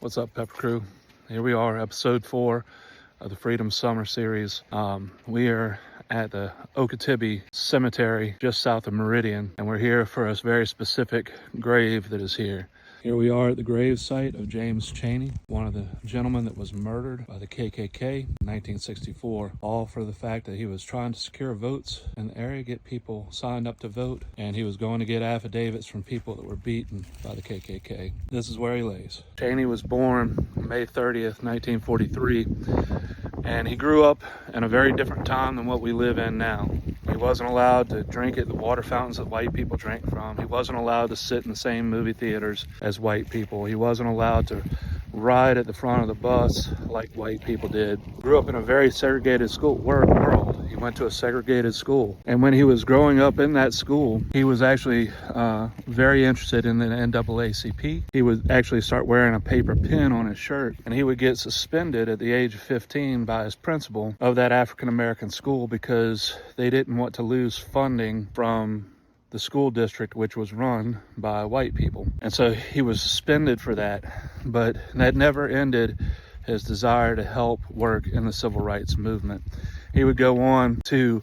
What's up, Pepper Crew? Here we are, episode 4 of the Freedom Summer Series. We are at the Okeechobee Cemetery just south of Meridian, and we're here for a very specific grave that is here. Here we are at the grave site of James Chaney, one of the gentlemen that was murdered by the KKK in 1964, all for the fact that he was trying to secure votes in the area, get people signed up to vote, and he was going to get affidavits from people that were beaten by the KKK. This is where he lays. Chaney was born May 30th, 1943, and he grew up in a very different time than what we live in now. He wasn't allowed to drink at the water fountains that white people drank from. He wasn't allowed to sit in the same movie theaters as white people. He wasn't allowed to ride at the front of the bus like white people did. Grew up in a very segregated school world. He went to a segregated school. And when he was growing up in that school, he was actually very interested in the NAACP. He would actually start wearing a paper pin on his shirt, and he would get suspended at the age of 15 by his principal of that African-American school because they didn't want to lose funding from the school district, which was run by white people. And so he was suspended for that, but that never ended his desire to help work in the civil rights movement. He would go on to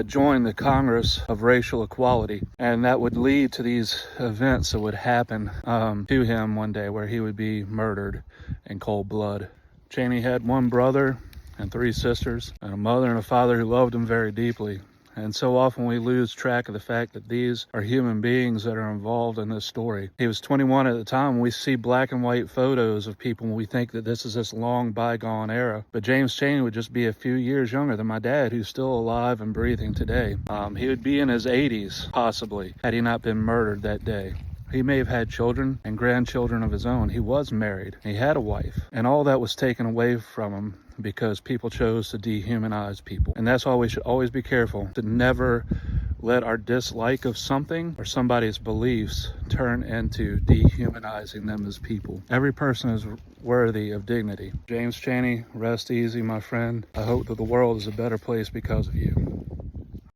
join the Congress of Racial Equality, and that would lead to these events that would happen to him one day where he would be murdered in cold blood. Chaney had one brother and 3 sisters, and a mother and a father who loved him very deeply. And so often we lose track of the fact that these are human beings that are involved in this story. He was 21 at the time. We see black and white photos of people and we think that this is this long bygone era. But James Chaney would just be a few years younger than my dad, who's still alive and breathing today. He would be in his 80s, possibly, had he not been murdered that day. He may have had children and grandchildren of his own. He was married. He had a wife. And all that was taken away from him because people chose to dehumanize people. And that's why we should always be careful to never let our dislike of something or somebody's beliefs turn into dehumanizing them as people. Every person is worthy of dignity. James Chaney, rest easy, my friend. I hope that the world is a better place because of you.